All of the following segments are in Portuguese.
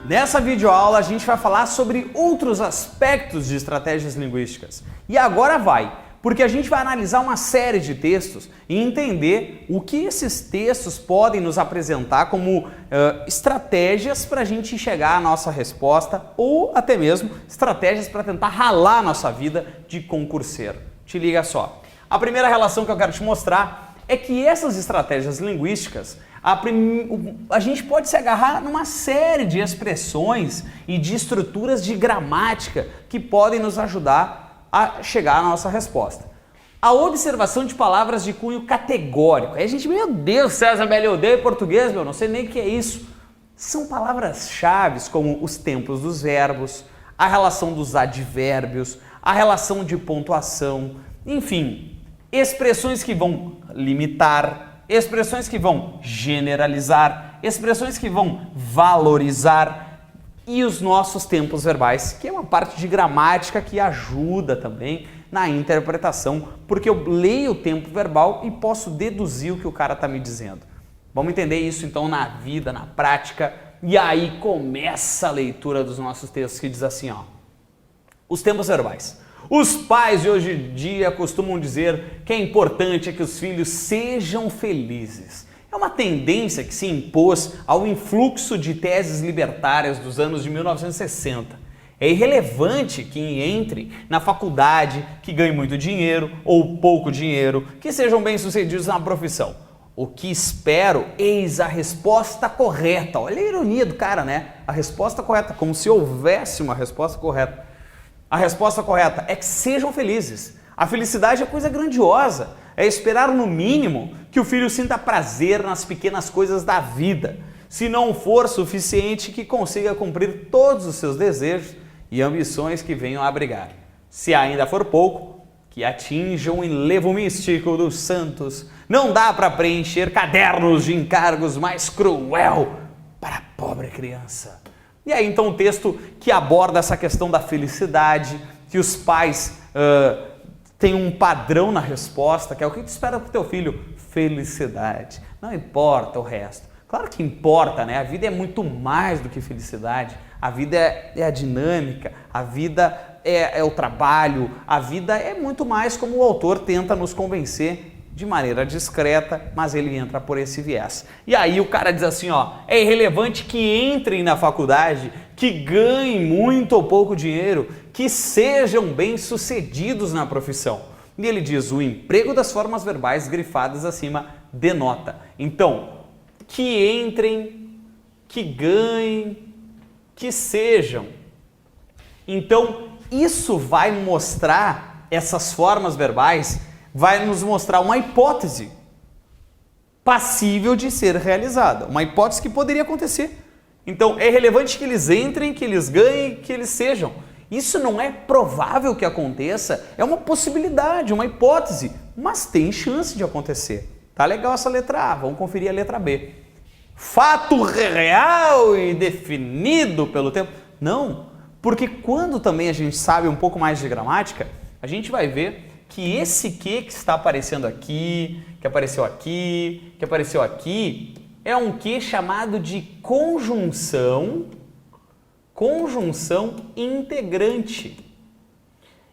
Nessa videoaula a gente vai falar sobre outros aspectos de estratégias linguísticas. E agora vai, porque a gente vai analisar uma série de textos e entender o que esses textos podem nos apresentar como estratégias para a gente chegar à nossa resposta ou até mesmo estratégias para tentar ralar a nossa vida de concurseiro. Te liga só. A primeira relação que eu quero te mostrar é que essas estratégias linguísticas a gente pode se agarrar numa série de expressões e de estruturas de gramática que podem nos ajudar a chegar à nossa resposta. A observação de palavras de cunho categórico. Aí a gente, meu Deus, César Belli, eu odeio português, não sei nem o que é isso. São palavras-chave como os tempos dos verbos, a relação dos advérbios, a relação de pontuação, enfim, expressões que vão limitar, expressões que vão generalizar, expressões que vão valorizar e os nossos tempos verbais, que é uma parte de gramática que ajuda também na interpretação, porque eu leio o tempo verbal e posso deduzir o que o cara está me dizendo. Vamos entender isso então na vida, na prática, e aí começa a leitura dos nossos textos que diz assim, ó, os tempos verbais. Os pais de hoje em dia costumam dizer que é importante que os filhos sejam felizes. É uma tendência que se impôs ao influxo de teses libertárias dos anos de 1960. É irrelevante que entre na faculdade, que ganhe muito dinheiro ou pouco dinheiro, que sejam bem-sucedidos na profissão. O que espero, eis a resposta correta. Olha a ironia do cara, né? A resposta correta, como se houvesse uma resposta correta. A resposta correta é que sejam felizes. A felicidade é coisa grandiosa. É esperar no mínimo que o filho sinta prazer nas pequenas coisas da vida. Se não for suficiente, que consiga cumprir todos os seus desejos e ambições que venham a abrigar. Se ainda for pouco, que atinja o enlevo místico dos santos. Não dá para preencher cadernos de encargos mais cruel para a pobre criança. E aí então um texto que aborda essa questão da felicidade, que os pais têm um padrão na resposta, que é o que tu espera para o teu filho? Felicidade. Não importa o resto. Claro que importa, né? A vida é muito mais do que felicidade. A vida é a dinâmica, a vida é o trabalho, a vida é muito mais como o autor tenta nos convencer de maneira discreta, mas ele entra por esse viés. E aí o cara diz assim, ó, é irrelevante que entrem na faculdade, que ganhem muito ou pouco dinheiro, que sejam bem-sucedidos na profissão. E ele diz, o emprego das formas verbais grifadas acima denota. Então, que entrem, que ganhem, que sejam. Então, isso vai mostrar, essas formas verbais, vai nos mostrar uma hipótese passível de ser realizada, uma hipótese que poderia acontecer. Então, é relevante que eles entrem, que eles ganhem, que eles sejam. Isso não é provável que aconteça, é uma possibilidade, uma hipótese, mas tem chance de acontecer. Tá legal essa letra A, vamos conferir a letra B. Fato real e definido pelo tempo? Não, porque quando também a gente sabe um pouco mais de gramática, a gente vai ver que esse que está aparecendo aqui, que apareceu aqui, que apareceu aqui, é um que chamado de conjunção integrante.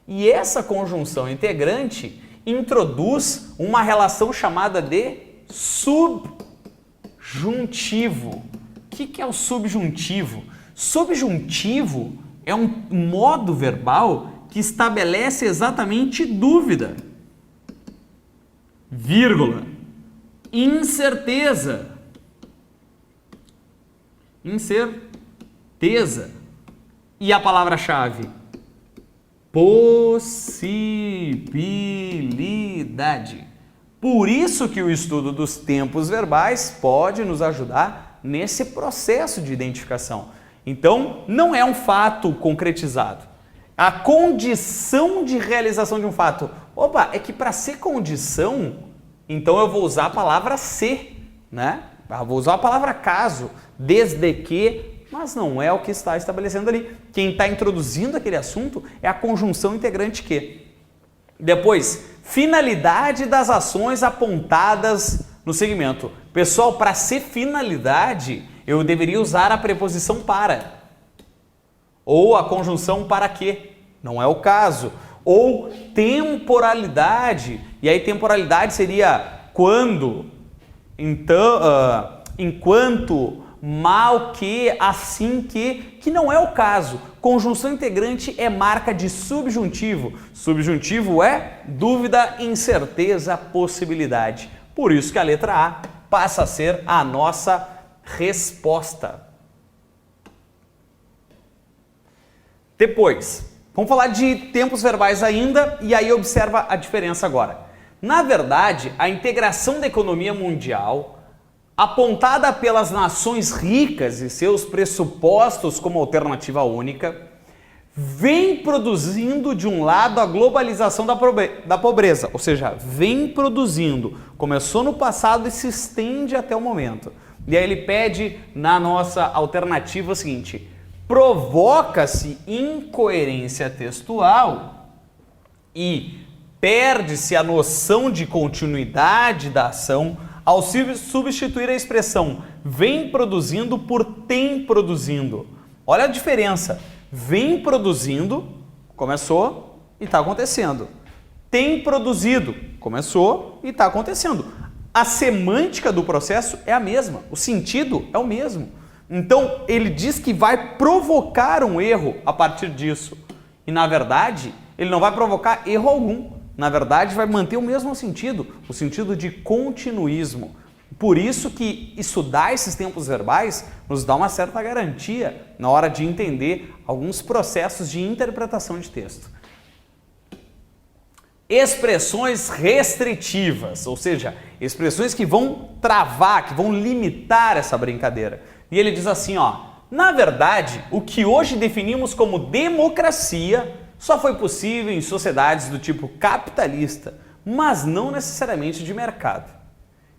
E essa conjunção integrante introduz uma relação chamada de subjuntivo. O que é o subjuntivo? Subjuntivo é um modo verbal que estabelece exatamente dúvida, vírgula, incerteza, e a palavra-chave, possibilidade. Por isso que o estudo dos tempos verbais pode nos ajudar nesse processo de identificação. Então, não é um fato concretizado. A condição de realização de um fato. Opa, é que para ser condição, então eu vou usar a palavra ser, né? Eu vou usar a palavra caso, desde que, mas não é o que está estabelecendo ali. Quem está introduzindo aquele assunto é a conjunção integrante que. Depois, Finalidade das ações apontadas no segmento. Pessoal, para ser finalidade, eu deveria usar a preposição para. Ou a conjunção para quê? Não é o caso. Ou temporalidade. E aí temporalidade seria quando, então, enquanto, mal que, assim que não é o caso. Conjunção integrante é marca de subjuntivo. Subjuntivo é dúvida, incerteza, possibilidade. Por isso que a letra A passa a ser a nossa resposta. Depois, vamos falar de tempos verbais ainda, e aí observa a diferença agora. Na verdade, a integração da economia mundial, apontada pelas nações ricas e seus pressupostos como alternativa única, vem produzindo de um lado a globalização da pobreza, ou seja, vem produzindo, começou no passado e se estende até o momento. E aí ele pede na nossa alternativa o seguinte: provoca-se incoerência textual e perde-se a noção de continuidade da ação ao substituir a expressão vem produzindo por tem produzindo. Olha a diferença. Vem produzindo, começou e está acontecendo. Tem produzido, começou e está acontecendo. A semântica do processo é a mesma, o sentido é o mesmo. Então, ele diz que vai provocar um erro a partir disso. E, na verdade, ele não vai provocar erro algum. Na verdade, vai manter o mesmo sentido, o sentido de continuismo. Por isso que estudar esses tempos verbais nos dá uma certa garantia na hora de entender alguns processos de interpretação de texto. Expressões restritivas, ou seja, expressões que vão travar, que vão limitar essa brincadeira. E ele diz assim, ó, na verdade, o que hoje definimos como democracia só foi possível em sociedades do tipo capitalista, mas não necessariamente de mercado.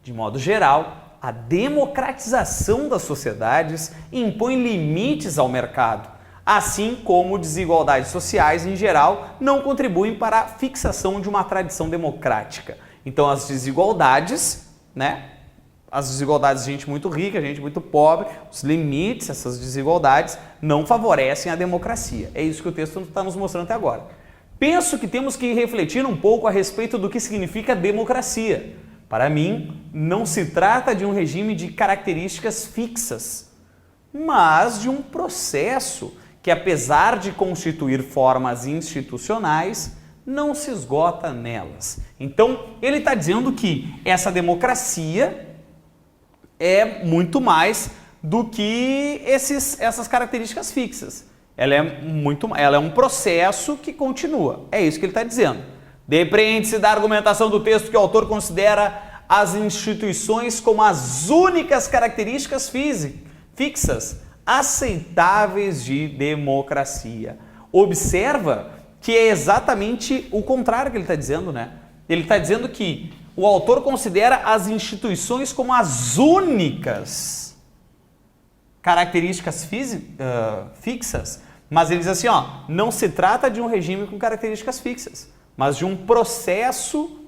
De modo geral, a democratização das sociedades impõe limites ao mercado, assim como desigualdades sociais em geral não contribuem para a fixação de uma tradição democrática. Então as desigualdades, né? As desigualdades de gente muito rica, gente muito pobre, os limites, essas desigualdades não favorecem a democracia. É isso que o texto está nos mostrando até agora. Penso que temos que refletir um pouco a respeito do que significa democracia. Para mim, não se trata de um regime de características fixas, mas de um processo que, apesar de constituir formas institucionais, não se esgota nelas. Então, ele está dizendo que essa democracia é muito mais do que essas características fixas. Ela é um processo que continua. É isso que ele está dizendo. Depreende-se da argumentação do texto que o autor considera as instituições como as únicas características fixas aceitáveis de democracia. Observa que é exatamente o contrário que ele está dizendo, né? Ele está dizendo que o autor considera as instituições como as únicas características fixas, mas ele diz assim, ó, não se trata de um regime com características fixas, mas de um processo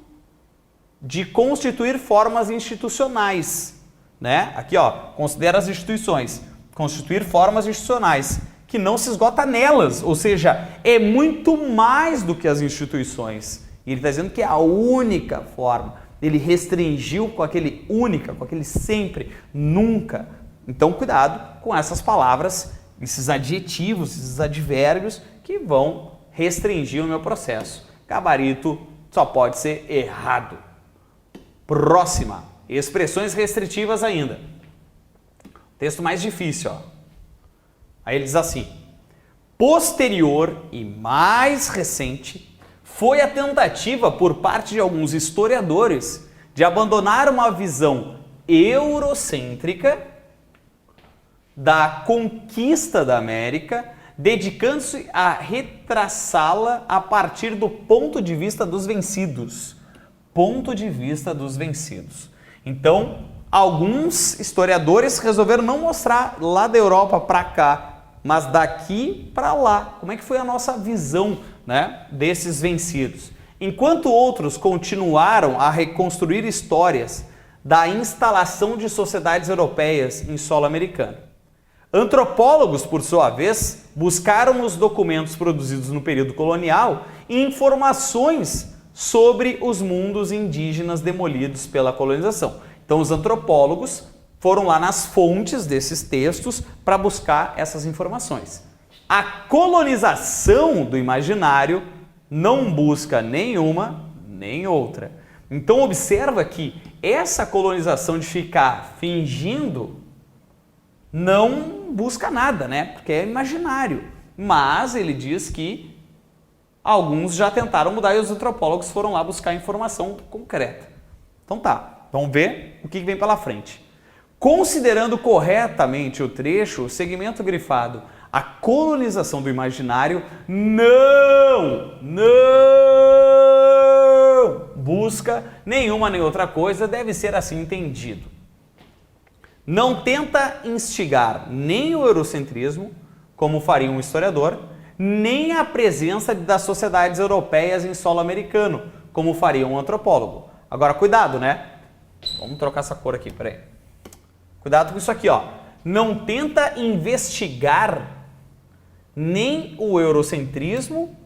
de constituir formas institucionais, né? Aqui, ó, considera as instituições, constituir formas institucionais, que não se esgota nelas, ou seja, é muito mais do que as instituições. E ele está dizendo que é a única forma. Ele restringiu com aquele única, com aquele sempre, nunca. Então, cuidado com essas palavras, esses adjetivos, esses advérbios que vão restringir o meu processo. Gabarito só pode ser errado. Próxima. Expressões restritivas ainda. Texto mais difícil, ó. Aí ele diz assim: posterior e mais recente foi a tentativa por parte de alguns historiadores de abandonar uma visão eurocêntrica da conquista da América, dedicando-se a retraçá-la a partir do ponto de vista dos vencidos. Ponto de vista dos vencidos. Então, alguns historiadores resolveram não mostrar lá da Europa para cá, mas daqui para lá. Como é que foi a nossa visão, né, desses vencidos? enquanto outros continuaram a reconstruir histórias da instalação de sociedades europeias em solo americano. Antropólogos, por sua vez, buscaram nos documentos produzidos no período colonial informações sobre os mundos indígenas demolidos pela colonização. Então, os antropólogos foram lá nas fontes desses textos para buscar essas informações. A colonização do imaginário não busca nenhuma nem outra. Então, observa que essa colonização de ficar fingindo não busca nada, né? Porque é imaginário. Mas ele diz que alguns já tentaram mudar e os antropólogos foram lá buscar informação concreta. Então tá, vamos ver o que vem pela frente. Considerando corretamente o trecho, o segmento grifado a colonização do imaginário não busca nenhuma nem outra coisa, deve ser assim entendido. Não tenta instigar nem o eurocentrismo, como faria um historiador, nem a presença das sociedades europeias em solo americano, como faria um antropólogo. Agora, cuidado, né? Vamos trocar essa cor aqui, peraí. Cuidado com isso aqui, ó. Não tenta investigar nem o eurocentrismo,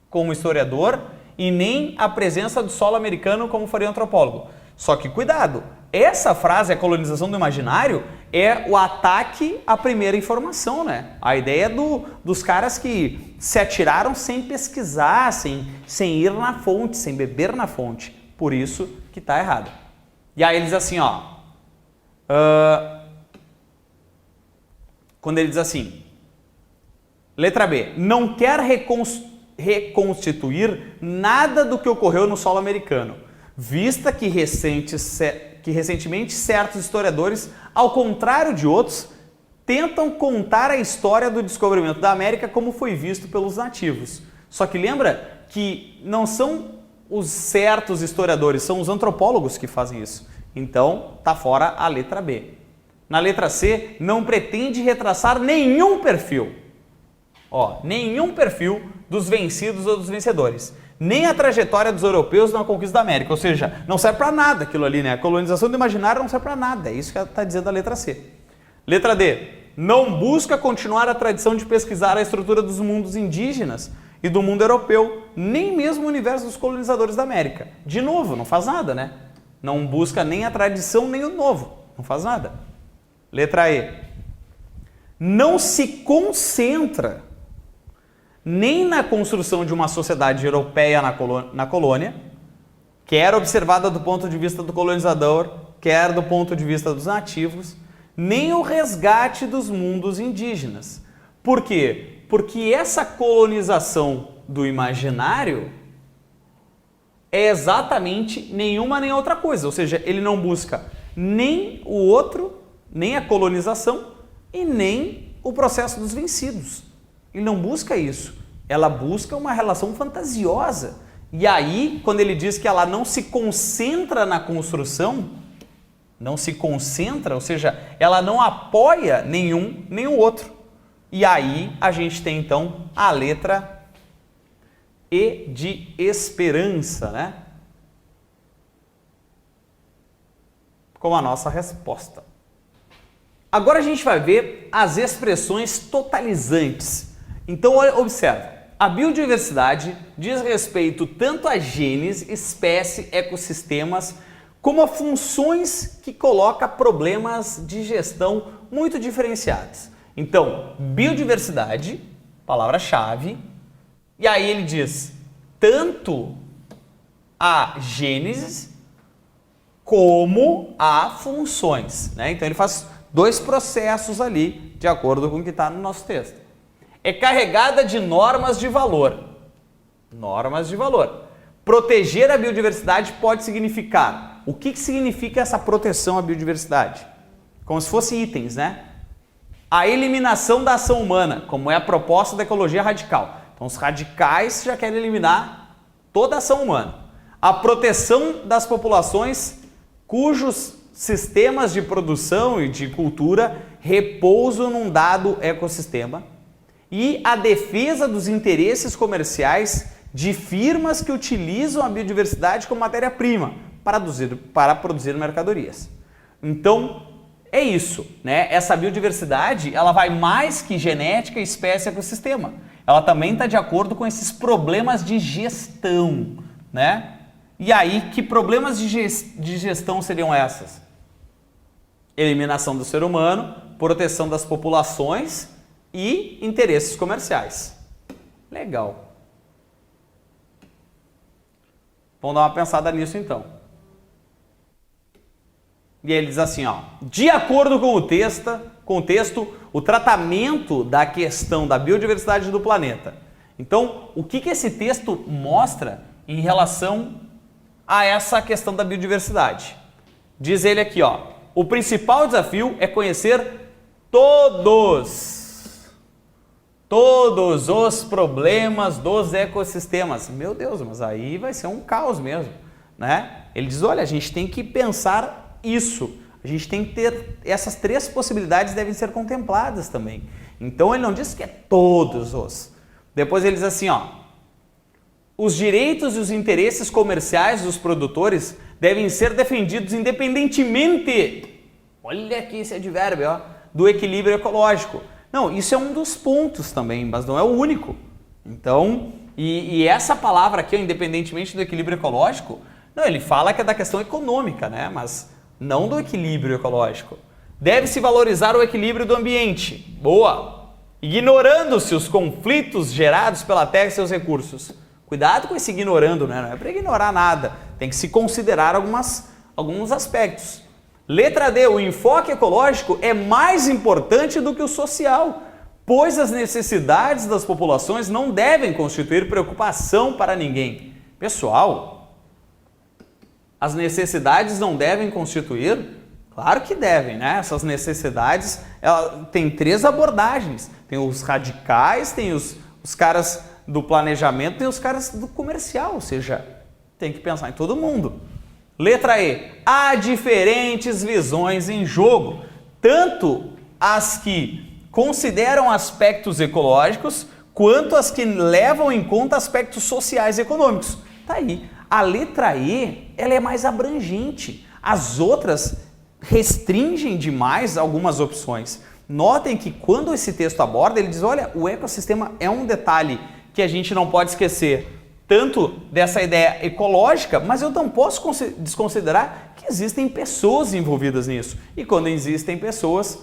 como historiador, e nem a presença do solo americano, como faria um antropólogo. Só que, cuidado, essa frase, a colonização do imaginário, é o ataque à primeira informação, né? A ideia dos caras que se atiraram sem pesquisar, sem ir na fonte, sem beber na fonte. Por isso que está errado. E aí ele diz assim, ó. Quando ele diz assim, letra B, não quer reconstituir nada do que ocorreu no solo americano, vista que recentemente certos historiadores, ao contrário de outros, tentam contar a história do descobrimento da América como foi visto pelos nativos. Só que lembra que não são os certos historiadores, são os antropólogos que fazem isso. Então, tá fora a letra B. Na letra C, não pretende retraçar nenhum perfil. Ó, nenhum perfil dos vencidos ou dos vencedores. Nem a trajetória dos europeus na conquista da América. Ou seja, não serve para nada aquilo ali, né? A colonização do imaginário não serve para nada. É isso que está dizendo a letra C. Letra D. Não busca continuar a tradição de pesquisar a estrutura dos mundos indígenas e do mundo europeu, nem mesmo o universo dos colonizadores da América. De novo, não faz nada, né? Não busca nem a tradição, nem o novo. Não faz nada. Letra E. Não se concentra nem na construção de uma sociedade europeia na colônia, quer observada do ponto de vista do colonizador, quer do ponto de vista dos nativos, nem o resgate dos mundos indígenas. Por quê? Porque essa colonização do imaginário é exatamente nenhuma nem outra coisa, ou seja, ele não busca nem o outro, nem a colonização e nem o processo dos vencidos. Ele não busca isso. Ela busca uma relação fantasiosa. E aí, quando ele diz que ela não se concentra na construção, não se concentra, ou seja, ela não apoia nenhum nem o outro. E aí a gente tem então a letra E de esperança, né? Como a nossa resposta. Agora a gente vai ver as expressões totalizantes. Então, observa, a biodiversidade diz respeito tanto a genes, espécie, ecossistemas, como a funções que coloca problemas de gestão muito diferenciados. Então, biodiversidade, palavra-chave, e aí ele diz tanto a gênese como a funções, né? Então ele faz dois processos ali, de acordo com o que está no nosso texto. É carregada de normas de valor. Normas de valor. Proteger a biodiversidade pode significar... O que significa essa proteção à biodiversidade? Como se fossem itens, né? A eliminação da ação humana, como é a proposta da ecologia radical. Então, os radicais já querem eliminar toda a ação humana. A proteção das populações cujos sistemas de produção e de cultura repousam num dado ecossistema. E a defesa dos interesses comerciais de firmas que utilizam a biodiversidade como matéria-prima para produzir mercadorias. Então, é isso, né? Essa biodiversidade, ela vai mais que genética, espécie e ecossistema. Ela também está de acordo com esses problemas de gestão, né? E aí, que problemas de gestão seriam essas? Eliminação do ser humano, proteção das populações e interesses comerciais. Legal. Vamos dar uma pensada nisso então. E ele diz assim, ó, de acordo com o texto, o tratamento da questão da biodiversidade do planeta. Então, o que esse texto mostra em relação a essa questão da biodiversidade? Diz ele aqui, ó, o principal desafio é conhecer todos os problemas dos ecossistemas. Meu Deus, mas aí vai ser um caos mesmo, né? Ele diz, olha, a gente tem que pensar isso. A gente tem que ter essas 3 possibilidades devem ser contempladas também. Então ele não diz que é todos os. Depois ele diz assim, ó, os direitos e os interesses comerciais dos produtores devem ser defendidos independentemente, olha aqui esse advérbio, ó, do equilíbrio ecológico. Não, isso é um dos pontos também, mas não é o único. Então, e essa palavra aqui, ó, independentemente do equilíbrio ecológico, não, ele fala que é da questão econômica, né? Mas não do equilíbrio ecológico. Deve-se valorizar o equilíbrio do ambiente. Boa! Ignorando-se os conflitos gerados pela terra e seus recursos. Cuidado com esse ignorando, né? Não é para ignorar nada. Tem que se considerar alguns aspectos. Letra D. O enfoque ecológico é mais importante do que o social, pois as necessidades das populações não devem constituir preocupação para ninguém. Pessoal, as necessidades não devem constituir? Claro que devem, né? Essas necessidades, tem 3 abordagens. Tem os radicais, tem os caras do planejamento, tem os caras do comercial, ou seja, tem que pensar em todo mundo. Letra E. Há diferentes visões em jogo, tanto as que consideram aspectos ecológicos, quanto as que levam em conta aspectos sociais e econômicos. Tá aí. A letra E, ela é mais abrangente. As outras restringem demais algumas opções. Notem que quando esse texto aborda, ele diz, olha, o ecossistema é um detalhe que a gente não pode esquecer, tanto dessa ideia ecológica, mas eu não posso desconsiderar que existem pessoas envolvidas nisso. E quando existem pessoas,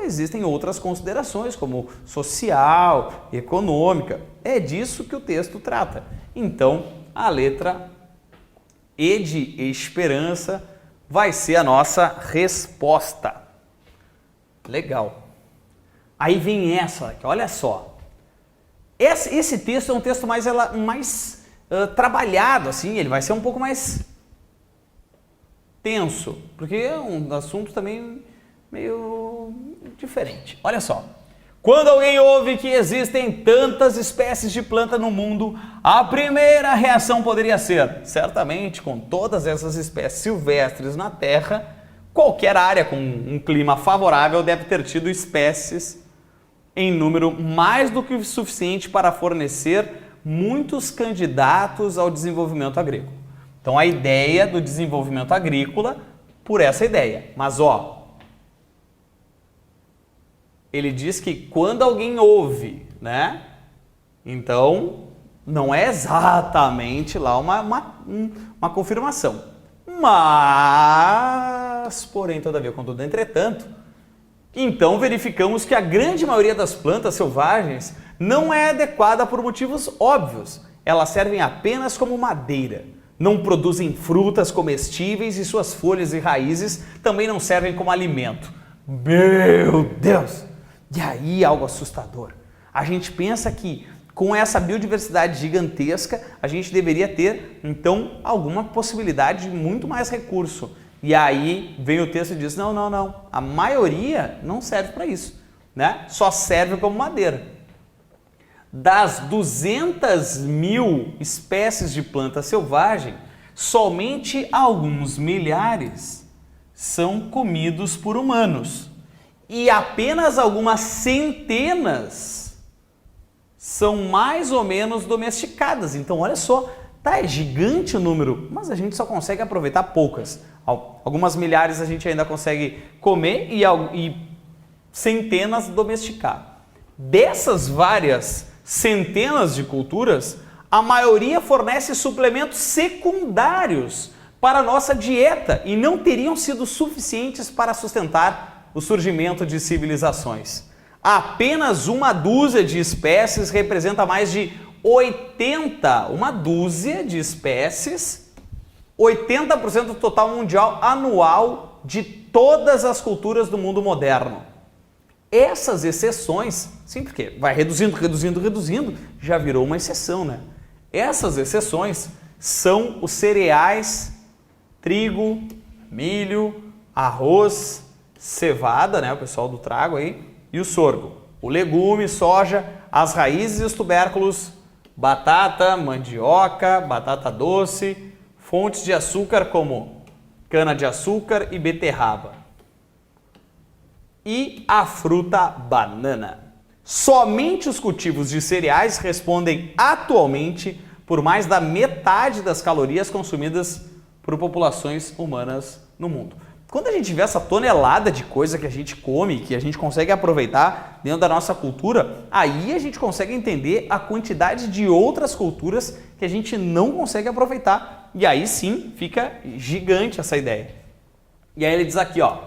existem outras considerações, como social, econômica. É disso que o texto trata. Então, a letra E de esperança vai ser a nossa resposta. Legal. Aí vem essa aqui, olha só. Esse texto é um texto mais trabalhado, assim, ele vai ser um pouco mais tenso, porque é um assunto também meio diferente. Olha só. Quando alguém ouve que existem tantas espécies de planta no mundo, a primeira reação poderia ser, certamente, com todas essas espécies silvestres na Terra, qualquer área com um clima favorável deve ter tido espécies em número mais do que suficiente para fornecer muitos candidatos ao desenvolvimento agrícola. Então a ideia do desenvolvimento agrícola por essa ideia. Mas ele diz que quando alguém ouve, né? Então não é exatamente lá uma confirmação. Mas, porém, todavia, contudo, entretanto, então verificamos que a grande maioria das plantas selvagens não é adequada por motivos óbvios. Elas servem apenas como madeira. Não produzem frutas comestíveis e suas folhas e raízes também não servem como alimento. Meu Deus! E aí algo assustador. A gente pensa que com essa biodiversidade gigantesca, a gente deveria ter, então, alguma possibilidade de muito mais recurso. E aí vem o texto e diz, não, a maioria não serve para isso, né? Só serve como madeira. Das 200.000 espécies de planta selvagem, somente alguns milhares são comidos por humanos. E apenas algumas centenas são mais ou menos domesticadas. Então, olha só, tá, é gigante o número, mas a gente só consegue aproveitar poucas. Algumas milhares a gente ainda consegue comer e centenas domesticar. Dessas várias centenas de culturas, a maioria fornece suplementos secundários para a nossa dieta e não teriam sido suficientes para sustentar o surgimento de civilizações. Apenas uma dúzia de espécies representa mais de 80%, uma dúzia de espécies, 80% do total mundial anual de todas as culturas do mundo moderno. Essas exceções, sim, porque vai reduzindo, já virou uma exceção, né? Essas exceções são os cereais, trigo, milho, arroz, cevada, né, o pessoal do trago aí, e o sorgo. O legume, soja, as raízes e os tubérculos, batata, mandioca, batata doce, fontes de açúcar como cana-de-açúcar e beterraba. E a fruta banana. Somente os cultivos de cereais respondem atualmente por mais da metade das calorias consumidas por populações humanas no mundo. Quando a gente vê essa tonelada de coisa que a gente come, que a gente consegue aproveitar dentro da nossa cultura, aí a gente consegue entender a quantidade de outras culturas que a gente não consegue aproveitar. E aí sim fica gigante essa ideia. E aí ele diz aqui, ó.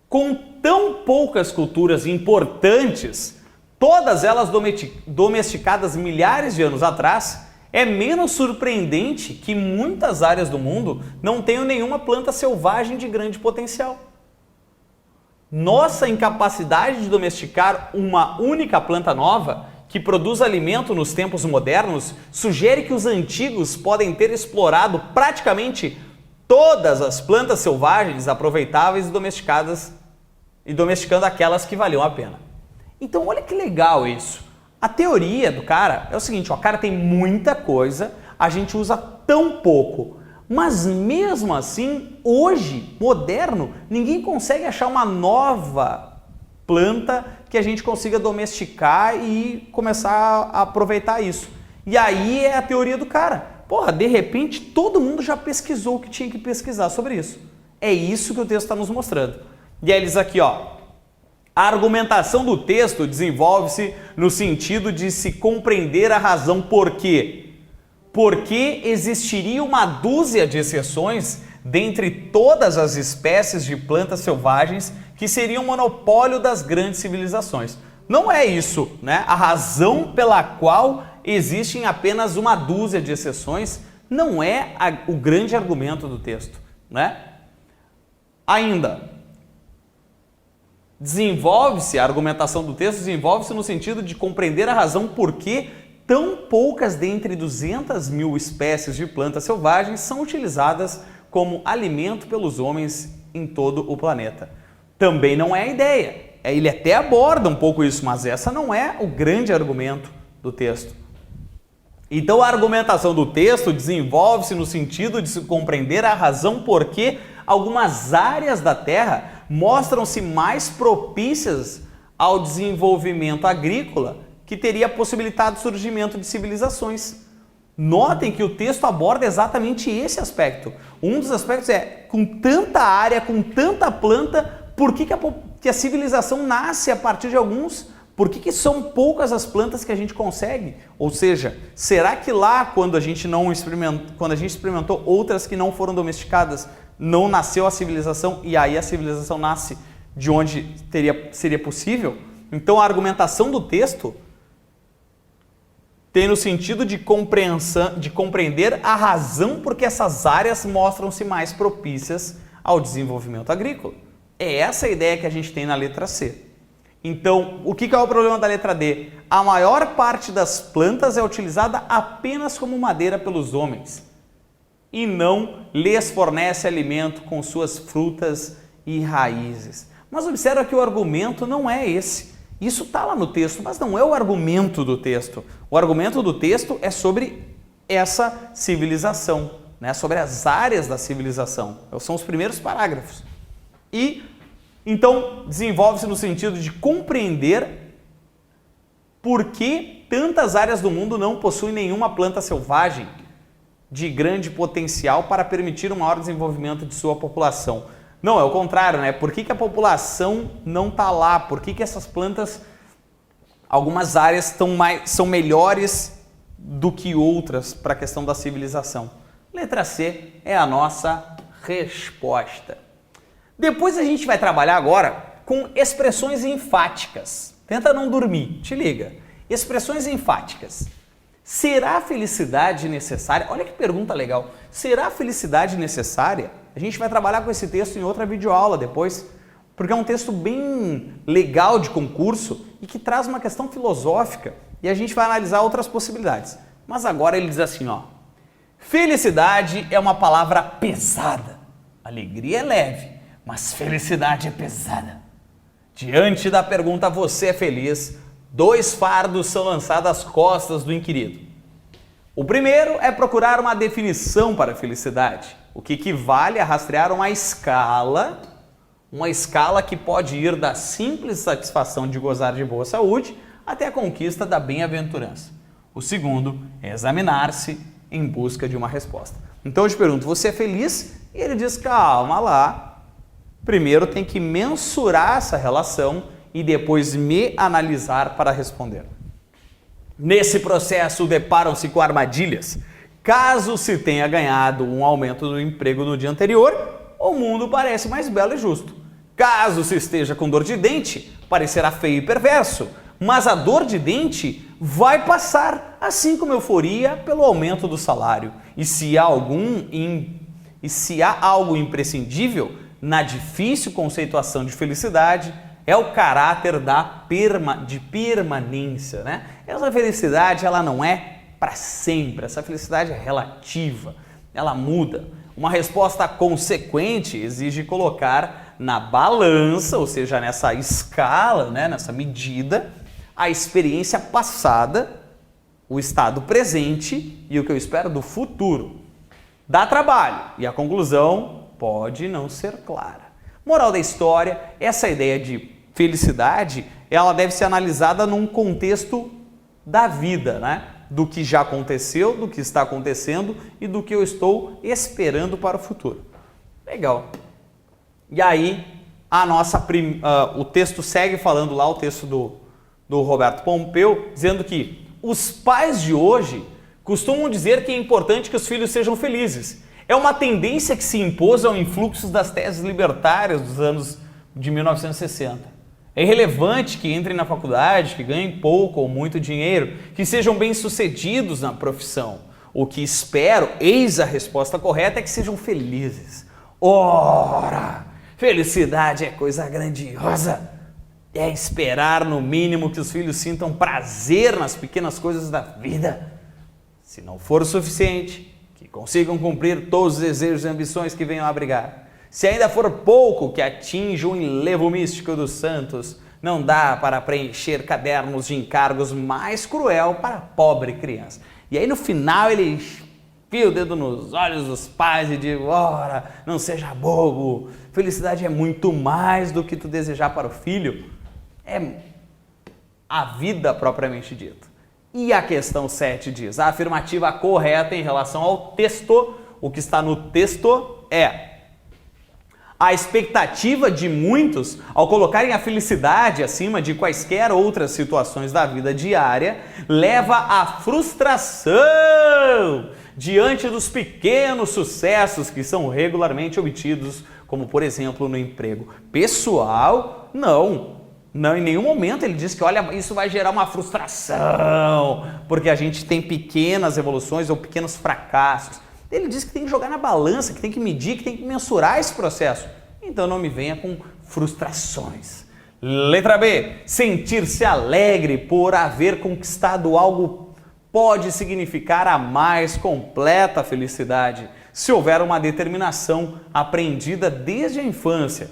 Com tão poucas culturas importantes, todas elas domesticadas milhares de anos atrás, é menos surpreendente que muitas áreas do mundo não tenham nenhuma planta selvagem de grande potencial. Nossa incapacidade de domesticar uma única planta nova que produz alimento nos tempos modernos sugere que os antigos podem ter explorado praticamente todas as plantas selvagens aproveitáveis e domesticando aquelas que valiam a pena. Então olha que legal isso. A teoria do cara é o seguinte, ó, o cara tem muita coisa, a gente usa tão pouco, mas mesmo assim, hoje, moderno, ninguém consegue achar uma nova planta que a gente consiga domesticar e começar a aproveitar isso. E aí é a teoria do cara. Porra, de repente todo mundo já pesquisou o que tinha que pesquisar sobre isso. É isso que o texto está nos mostrando. E aí eles aqui, ó. A argumentação do texto desenvolve-se no sentido de se compreender a razão por quê. Porque existiria uma dúzia de exceções dentre todas as espécies de plantas selvagens que seriam monopólio das grandes civilizações. Não é isso, né? A razão pela qual existem apenas uma dúzia de exceções não é o grande argumento do texto, né? Ainda, a argumentação do texto desenvolve-se no sentido de compreender a razão por que tão poucas dentre 200 mil espécies de plantas selvagens são utilizadas como alimento pelos homens em todo o planeta. Também não é a ideia. Ele até aborda um pouco isso, mas essa não é o grande argumento do texto. Então a argumentação do texto desenvolve-se no sentido de se compreender a razão por que algumas áreas da Terra mostram-se mais propícias ao desenvolvimento agrícola que teria possibilitado o surgimento de civilizações. Notem que o texto aborda exatamente esse aspecto. Um dos aspectos é, com tanta área, com tanta planta, por que a civilização nasce a partir de alguns? Por que são poucas as plantas que a gente consegue? Ou seja, será que lá, quando a gente experimentou outras que não foram domesticadas, não nasceu a civilização e aí a civilização nasce de onde seria possível? Então a argumentação do texto tem no sentido de compreender a razão por que essas áreas mostram-se mais propícias ao desenvolvimento agrícola. É essa a ideia que a gente tem na letra C. Então, o que é o problema da letra D? A maior parte das plantas é utilizada apenas como madeira pelos homens e não lhes fornece alimento com suas frutas e raízes. Mas observa que o argumento não é esse. Isso está lá no texto, mas não é o argumento do texto. O argumento do texto é sobre essa civilização, né? Sobre as áreas da civilização. São os primeiros parágrafos. E então desenvolve-se no sentido de compreender por que tantas áreas do mundo não possuem nenhuma planta selvagem de grande potencial para permitir um maior desenvolvimento de sua população? Não, é o contrário, né? Por que a população não está lá? Por que essas plantas, algumas áreas são melhores do que outras para a questão da civilização? Letra C é a nossa resposta. Depois a gente vai trabalhar agora com expressões enfáticas. Tenta não dormir, te liga. Expressões enfáticas. Será a felicidade necessária? Olha que pergunta legal. Será a felicidade necessária? A gente vai trabalhar com esse texto em outra videoaula depois, porque é um texto bem legal de concurso e que traz uma questão filosófica e a gente vai analisar outras possibilidades. Mas agora ele diz assim, ó: felicidade é uma palavra pesada. Alegria é leve, mas felicidade é pesada. Diante da pergunta "você é feliz?", 2 fardos são lançados às costas do inquirido. O primeiro é procurar uma definição para a felicidade, o que equivale a rastrear uma escala que pode ir da simples satisfação de gozar de boa saúde até a conquista da bem-aventurança. O segundo é examinar-se em busca de uma resposta. Então eu te pergunto, você é feliz? E ele diz, calma lá. Primeiro tem que mensurar essa relação e depois me analisar para responder. Nesse processo deparam-se com armadilhas. Caso se tenha ganhado um aumento do emprego no dia anterior, o mundo parece mais belo e justo. Caso se esteja com dor de dente, parecerá feio e perverso, mas a dor de dente vai passar, assim como a euforia pelo aumento do salário. E se há algo imprescindível na difícil conceituação de felicidade, é o caráter de permanência, né? Essa felicidade, ela não é para sempre, essa felicidade é relativa, ela muda. Uma resposta consequente exige colocar na balança, ou seja, nessa escala, né, nessa medida, a experiência passada, o estado presente e o que eu espero do futuro. Dá trabalho e a conclusão pode não ser clara. Moral da história, essa ideia de felicidade, ela deve ser analisada num contexto da vida, né? Do que já aconteceu, do que está acontecendo e do que eu estou esperando para o futuro. Legal. E aí, o texto segue falando lá, o texto do Roberto Pompeu, dizendo que os pais de hoje costumam dizer que é importante que os filhos sejam felizes. É uma tendência que se impôs ao influxo das teses libertárias dos anos de 1960. É irrelevante que entrem na faculdade, que ganhem pouco ou muito dinheiro, que sejam bem-sucedidos na profissão. O que espero, eis a resposta correta, é que sejam felizes. Ora, felicidade é coisa grandiosa. É esperar, no mínimo, que os filhos sintam prazer nas pequenas coisas da vida. Se não for o suficiente, que consigam cumprir todos os desejos e ambições que venham a abrigar. Se ainda for pouco, que atinja o enlevo místico dos santos, não dá para preencher cadernos de encargos mais cruel para a pobre criança. E aí no final ele enfia o dedo nos olhos dos pais e diz, ora, não seja bobo, felicidade é muito mais do que tu desejar para o filho, é a vida propriamente dita. E a questão 7 diz, a afirmativa correta em relação ao texto, o que está no texto é: a expectativa de muitos, ao colocarem a felicidade acima de quaisquer outras situações da vida diária, leva à frustração diante dos pequenos sucessos que são regularmente obtidos, como por exemplo no emprego pessoal. Não, em nenhum momento ele diz que, olha, isso vai gerar uma frustração, porque a gente tem pequenas evoluções ou pequenos fracassos. Ele diz que tem que jogar na balança, que tem que medir, que tem que mensurar esse processo. Então não me venha com frustrações. Letra B. Sentir-se alegre por haver conquistado algo pode significar a mais completa felicidade, se houver uma determinação aprendida desde a infância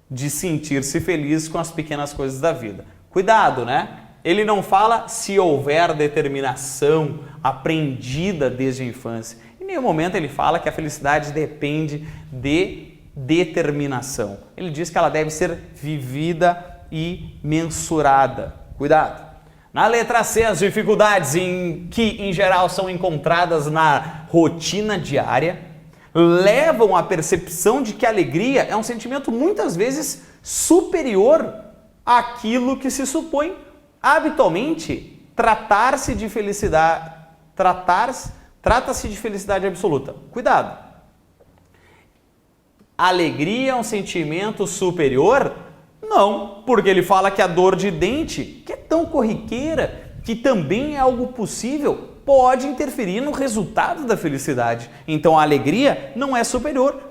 de sentir-se feliz com as pequenas coisas da vida. Cuidado, né? Ele não fala se houver determinação aprendida desde a infância. Em nenhum momento ele fala que a felicidade depende de determinação. Ele diz que ela deve ser vivida e mensurada. Cuidado! Na letra C, as dificuldades que em geral são encontradas na rotina diária levam à percepção de que a alegria é um sentimento muitas vezes superior àquilo que se supõe habitualmente trata-se de felicidade absoluta. Cuidado. Alegria é um sentimento superior? Não, porque ele fala que a dor de dente, que é tão corriqueira, que também é algo possível, pode interferir no resultado da felicidade. Então a alegria não é superior.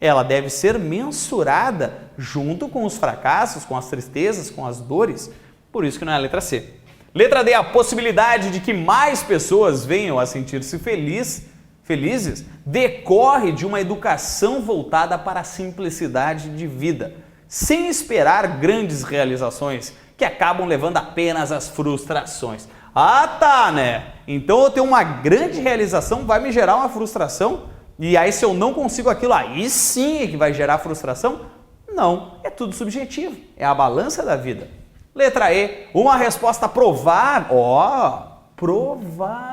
Ela deve ser mensurada junto com os fracassos, com as tristezas, com as dores. Por isso que não é a letra C. Letra D, a possibilidade de que mais pessoas venham a sentir-se felizes decorre de uma educação voltada para a simplicidade de vida, sem esperar grandes realizações que acabam levando apenas às frustrações. Ah, tá, né? Então eu tenho uma grande realização, vai me gerar uma frustração, e aí se eu não consigo aquilo, aí sim é que vai gerar frustração? Não, é tudo subjetivo, é a balança da vida. Letra E, uma resposta provável, provável,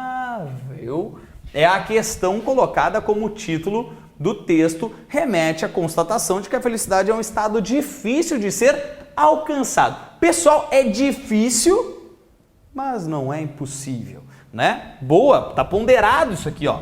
é a questão colocada como título do texto, remete à constatação de que a felicidade é um estado difícil de ser alcançado. Pessoal, é difícil, mas não é impossível, né? Boa, tá ponderado isso aqui, ó.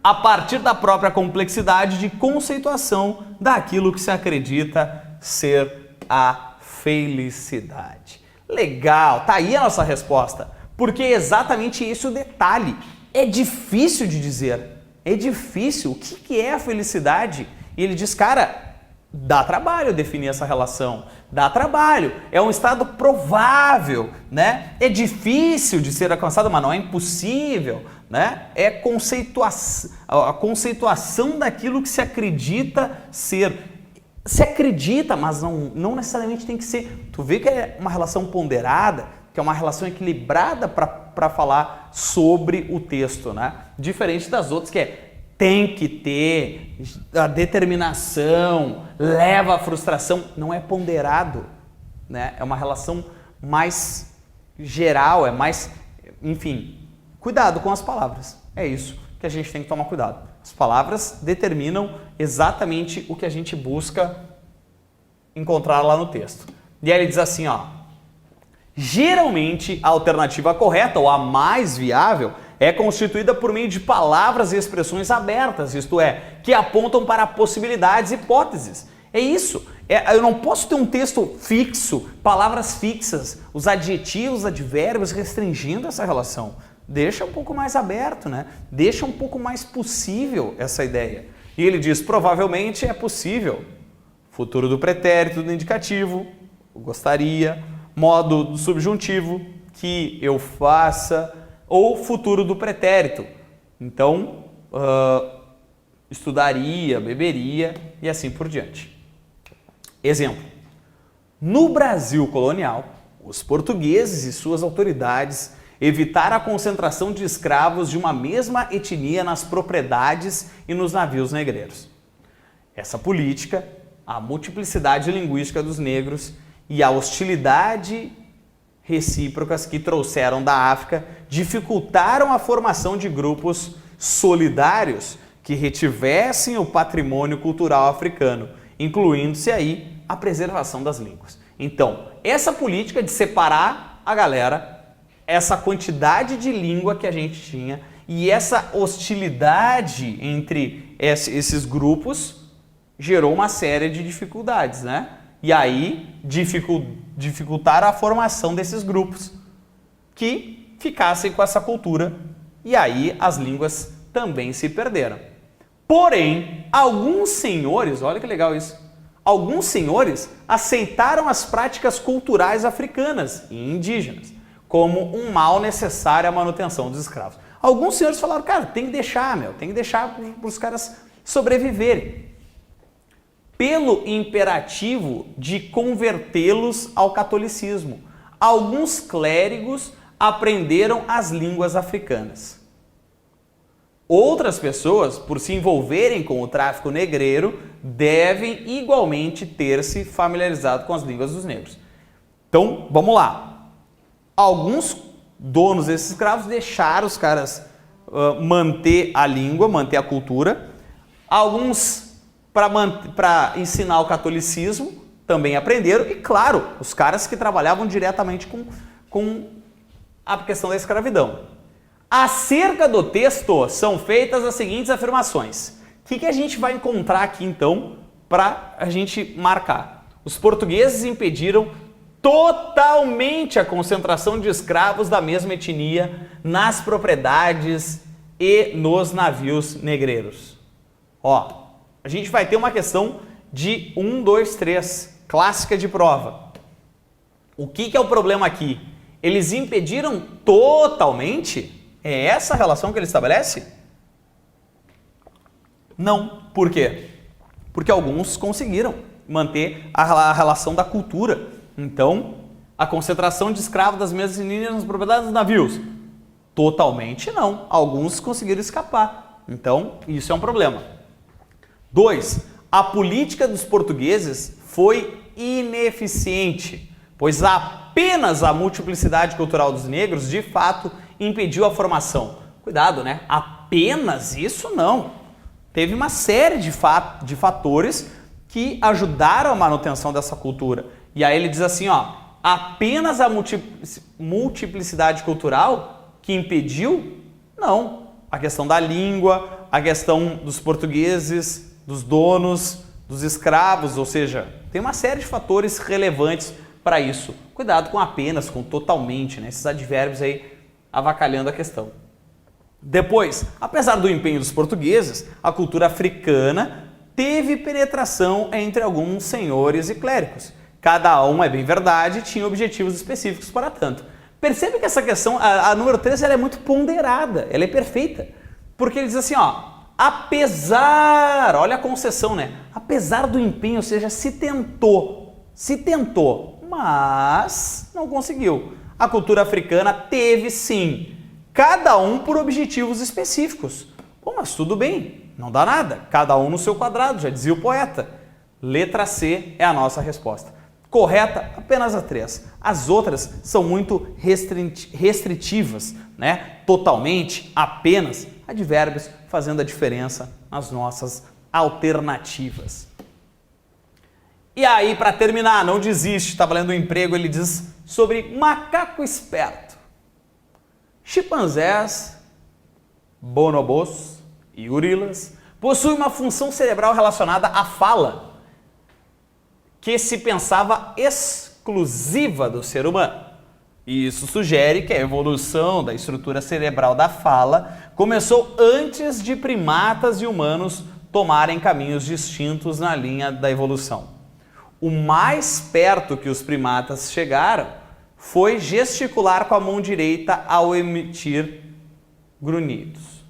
A partir da própria complexidade de conceituação daquilo que se acredita ser a felicidade. Legal, tá aí a nossa resposta, porque é exatamente esse o detalhe. É difícil de dizer. É difícil. O que é a felicidade? E ele diz, cara, dá trabalho definir essa relação. Dá trabalho. É um estado provável, né? É difícil de ser alcançado, mas não é impossível, né? É a conceituação daquilo que se acredita ser. Se acredita, mas não necessariamente tem que ser. Tu vê que é uma relação ponderada, que é uma relação equilibrada para falar sobre o texto, né? Diferente das outras que tem que ter, a determinação, leva à frustração, não é ponderado, né? É uma relação mais geral, é mais, enfim, cuidado com as palavras, é isso que a gente tem que tomar cuidado. As palavras determinam exatamente o que a gente busca encontrar lá no texto. E aí ele diz assim, ó, geralmente a alternativa correta ou a mais viável é constituída por meio de palavras e expressões abertas, isto é, que apontam para possibilidades e hipóteses. É isso. Eu não posso ter um texto fixo, palavras fixas, os adjetivos, advérbios restringindo essa relação. Deixa um pouco mais aberto, né? Deixa um pouco mais possível essa ideia. E ele diz, provavelmente é possível. Futuro do pretérito, do indicativo, gostaria, modo do subjuntivo, que eu faça, ou futuro do pretérito. Então, estudaria, beberia e assim por diante. Exemplo. No Brasil colonial, os portugueses e suas autoridades evitaram a concentração de escravos de uma mesma etnia nas propriedades e nos navios negreiros. Essa política, a multiplicidade linguística dos negros e a hostilidade recíprocas que trouxeram da África dificultaram a formação de grupos solidários que retivessem o patrimônio cultural africano, incluindo-se aí a preservação das línguas. Então, essa política de separar a galera, essa quantidade de língua que a gente tinha e essa hostilidade entre esses grupos gerou uma série de dificuldades, né? E aí dificultaram a formação desses grupos que ficassem com essa cultura e aí as línguas também se perderam. Porém, alguns senhores, olha que legal isso, alguns senhores aceitaram as práticas culturais africanas e indígenas como um mal necessário à manutenção dos escravos. Alguns senhores falaram, cara, tem que deixar para os caras sobreviverem. Pelo imperativo de convertê-los ao catolicismo, alguns clérigos aprenderam as línguas africanas. Outras pessoas, por se envolverem com o tráfico negreiro, devem igualmente ter se familiarizado com as línguas dos negros. Então, vamos lá. Alguns donos desses escravos deixaram os caras manter a língua, manter a cultura. Alguns, para ensinar o catolicismo, também aprenderam. E, claro, os caras que trabalhavam diretamente com a questão da escravidão. Acerca do texto, são feitas as seguintes afirmações. O que a gente vai encontrar aqui, então, para a gente marcar? Os portugueses impediram totalmente a concentração de escravos da mesma etnia nas propriedades e nos navios negreiros. Ó, a gente vai ter uma questão de 1, 2, 3, clássica de prova. O que é o problema aqui? Eles impediram totalmente? É essa a relação que ele estabelece? Não. Por quê? Porque alguns conseguiram manter a relação da cultura. Então, a concentração de escravos das mesmas etnias nas propriedades dos navios? Totalmente não. Alguns conseguiram escapar. Então, isso é um problema. 2. A política dos portugueses foi ineficiente, pois apenas a multiplicidade cultural dos negros, de fato, impediu a formação. Cuidado, né? Apenas isso não. Teve uma série de fatores que ajudaram a manutenção dessa cultura. E aí ele diz assim, ó, apenas a multiplicidade cultural que impediu? Não. A questão da língua, a questão dos portugueses, dos donos, dos escravos, ou seja, tem uma série de fatores relevantes para isso. Cuidado com apenas, com totalmente, né? Esses advérbios aí avacalhando a questão. Depois, apesar do empenho dos portugueses, a cultura africana teve penetração entre alguns senhores e clérigos. Cada um, é bem verdade, tinha objetivos específicos para tanto. Percebe que essa questão, a número 3, ela é muito ponderada, ela é perfeita. Porque ele diz assim, ó, apesar, olha a concessão, né? Apesar do empenho, ou seja, se tentou, mas não conseguiu. A cultura africana teve sim, cada um por objetivos específicos. Bom, mas tudo bem, não dá nada, cada um no seu quadrado, já dizia o poeta. Letra C é a nossa resposta. Correta, apenas a 3. As outras são muito restritivas, né? Totalmente, apenas, advérbios fazendo a diferença nas nossas alternativas. E aí, para terminar, não desiste, está valendo um emprego, ele diz sobre macaco esperto. Chimpanzés, bonobos e gorilas possuem uma função cerebral relacionada à fala, que se pensava exclusiva do ser humano. Isso sugere que a evolução da estrutura cerebral da fala começou antes de primatas e humanos tomarem caminhos distintos na linha da evolução. O mais perto que os primatas chegaram foi gesticular com a mão direita ao emitir grunhidos.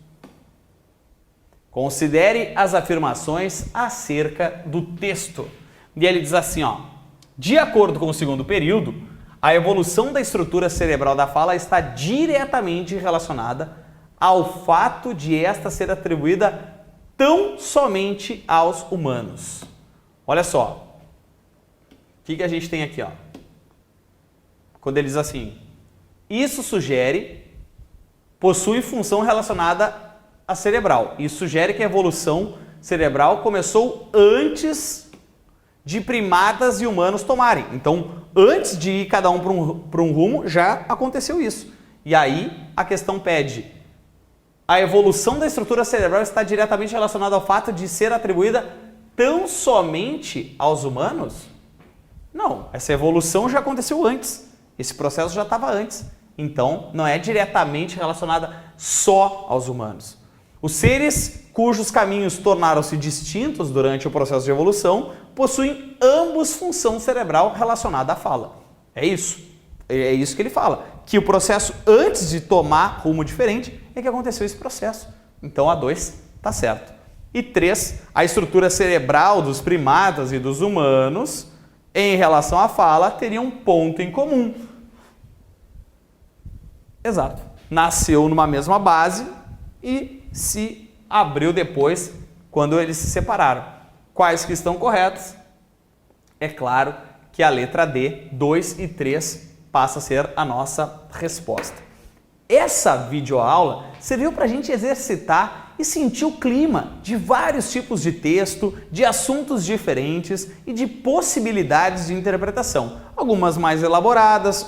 Considere as afirmações acerca do texto. E ele diz assim, ó, de acordo com o segundo período, a evolução da estrutura cerebral da fala está diretamente relacionada ao fato de esta ser atribuída tão somente aos humanos. Olha só, o que a gente tem aqui, ó? Quando ele diz assim, isso sugere, possui função relacionada à cerebral. Isso sugere que a evolução cerebral começou antes de primatas e humanos tomarem. Então, antes de ir cada um para um rumo, já aconteceu isso. E aí, a questão pede, a evolução da estrutura cerebral está diretamente relacionada ao fato de ser atribuída tão somente aos humanos? Não, essa evolução já aconteceu antes. Esse processo já estava antes. Então, não é diretamente relacionada só aos humanos. Os seres cujos caminhos tornaram-se distintos durante o processo de evolução possuem ambos função cerebral relacionada à fala. É isso. É isso que ele fala. Que o processo antes de tomar rumo diferente é que aconteceu esse processo. Então, a 2 está certo. E 3, a estrutura cerebral dos primatas e dos humanos em relação à fala teria um ponto em comum. Exato. Nasceu numa mesma base e se abriu depois quando eles se separaram. Quais que estão corretos? É claro que a letra D, 2 e 3 passa a ser a nossa resposta. Essa videoaula serviu para a gente exercitar e sentir o clima de vários tipos de texto, de assuntos diferentes e de possibilidades de interpretação. Algumas mais elaboradas,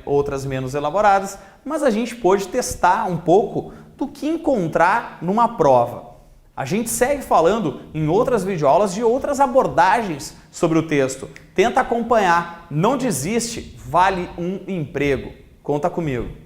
outras menos elaboradas, mas a gente pôde testar um pouco do que encontrar numa prova. A gente segue falando em outras videoaulas de outras abordagens sobre o texto. Tenta acompanhar, não desiste, vale um emprego. Conta comigo.